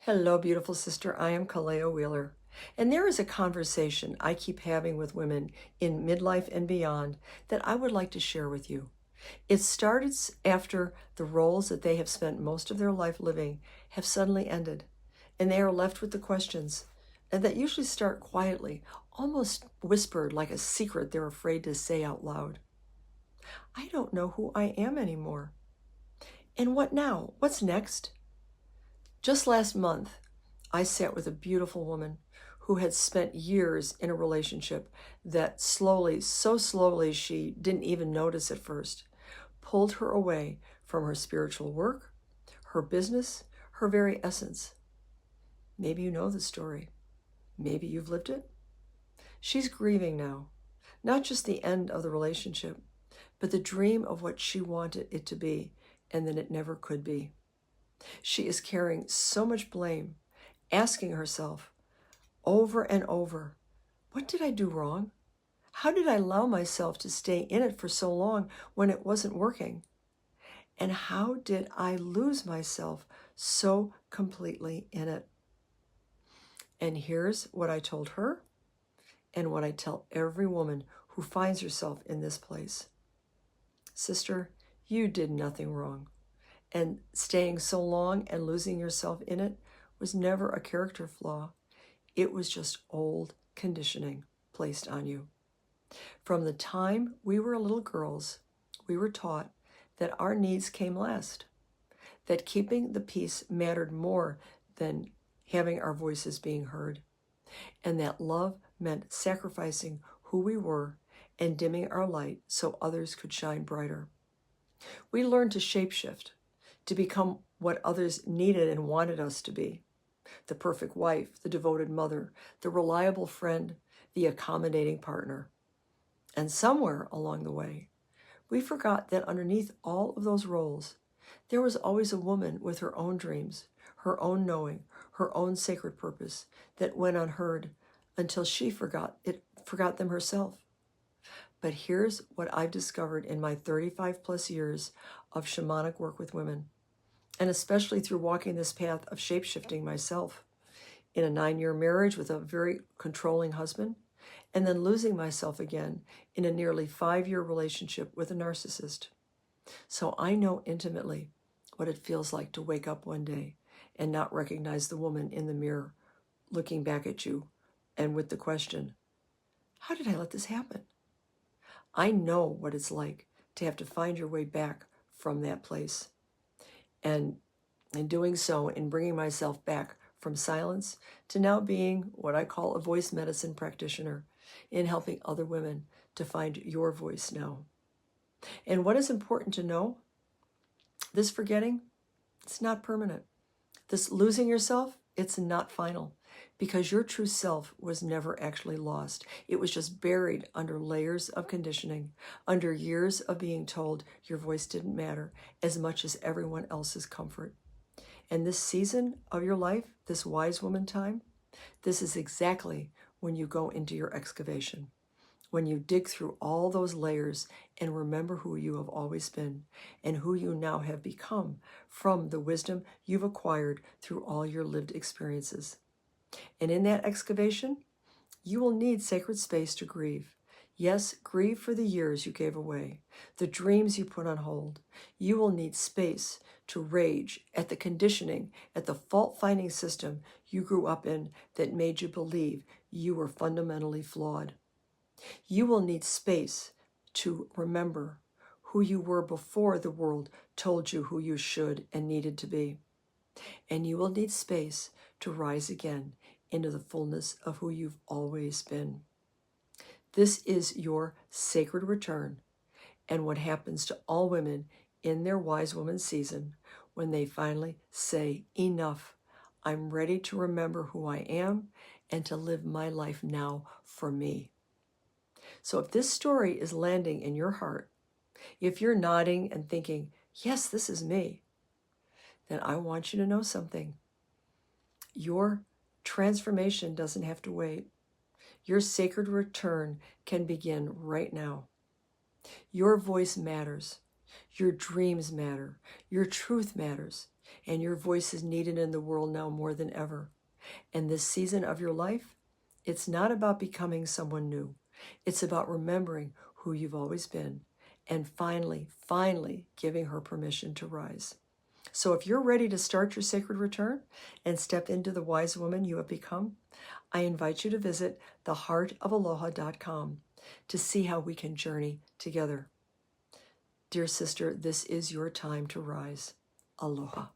Hello, beautiful sister. I am Kaleo Wheeler. And there is a conversation I keep having with women in midlife and beyond that I would like to share with you. It starts after the roles that they have spent most of their life living have suddenly ended, and they are left with the questions, and that usually start quietly, almost whispered like a secret they're afraid to say out loud. I don't know who I am anymore. And what now? What's next? Just last month, I sat with a beautiful woman who had spent years in a relationship that slowly, so slowly she didn't even notice at first, pulled her away from her spiritual work, her business, her very essence. Maybe you know the story. Maybe you've lived it. She's grieving now, not just the end of the relationship, but the dream of what she wanted it to be, and then it never could be. She is carrying so much blame, asking herself over and over, what did I do wrong? How did I allow myself to stay in it for so long when it wasn't working? And how did I lose myself so completely in it? And here's what I told her and what I tell every woman who finds herself in this place. Sister, you did nothing wrong. And staying so long and losing yourself in it was never a character flaw. It was just old conditioning placed on you. From the time we were little girls, we were taught that our needs came last, that keeping the peace mattered more than having our voices being heard, and that love meant sacrificing who we were and dimming our light so others could shine brighter. We learned to shapeshift, to become what others needed and wanted us to be. The perfect wife, the devoted mother, the reliable friend, the accommodating partner. And somewhere along the way, we forgot that underneath all of those roles, there was always a woman with her own dreams, her own knowing, her own sacred purpose that went unheard until she forgot them herself. But here's what I've discovered in my 35 plus years of shamanic work with women, and especially through walking this path of shapeshifting myself in a 9-year marriage with a very controlling husband, and then losing myself again in a nearly 5-year relationship with a narcissist. So I know intimately what it feels like to wake up one day and not recognize the woman in the mirror looking back at you and with the question, how did I let this happen? I know what it's like to have to find your way back from that place. And in doing so, in bringing myself back from silence to now being what I call a voice medicine practitioner in helping other women to find your voice now. And what is important to know, this forgetting, it's not permanent. This losing yourself, it's not final, because your true self was never actually lost. It was just buried under layers of conditioning, under years of being told your voice didn't matter as much as everyone else's comfort. And this season of your life, this wise woman time, this is exactly when you go into your excavation, when you dig through all those layers and remember who you have always been and who you now have become from the wisdom you've acquired through all your lived experiences. And in that excavation, you will need sacred space to grieve. Yes, grieve for the years you gave away, the dreams you put on hold. You will need space to rage at the conditioning, at the fault-finding system you grew up in that made you believe you were fundamentally flawed. You will need space to remember who you were before the world told you who you should and needed to be. And you will need space to rise again into the fullness of who you've always been. This is your sacred return, and what happens to all women in their wise woman season when they finally say, enough, I'm ready to remember who I am and to live my life now for me. So if this story is landing in your heart, if you're nodding and thinking, yes, this is me, then I want you to know something. Your transformation doesn't have to wait. Your sacred return can begin right now. Your voice matters. Your dreams matter. Your truth matters. and your voice is needed in the world now more than ever. And this season of your life, it's not about becoming someone new. It's about remembering who you've always been and finally giving her permission to rise. So if you're ready to start your sacred return and step into the wise woman you have become, I invite you to visit theheartofaloha.com to see how we can journey together. Dear sister, this is your time to rise. Aloha.